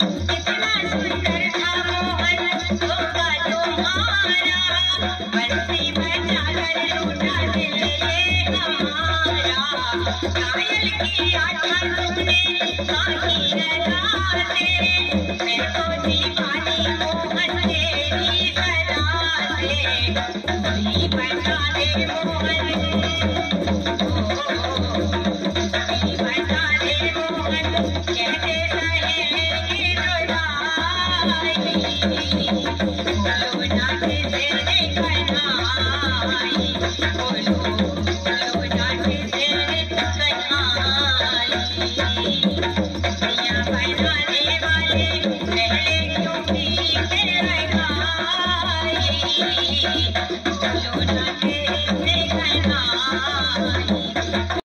कितना सुंदर था मोहन होगा तुम्हारा, बंसी बजा कर लूटा दिल ये हमारा। घायल किया था तुमने बाकी लगाते, मैं तो दीवानी मोहन तेरी सदा से। जी बता दे मोहन, जी बता दे मोहन, कहते रहेंगे जुदाई। बोलो ना किसे कनाई, बोलो बोलो ना किसे कनाई।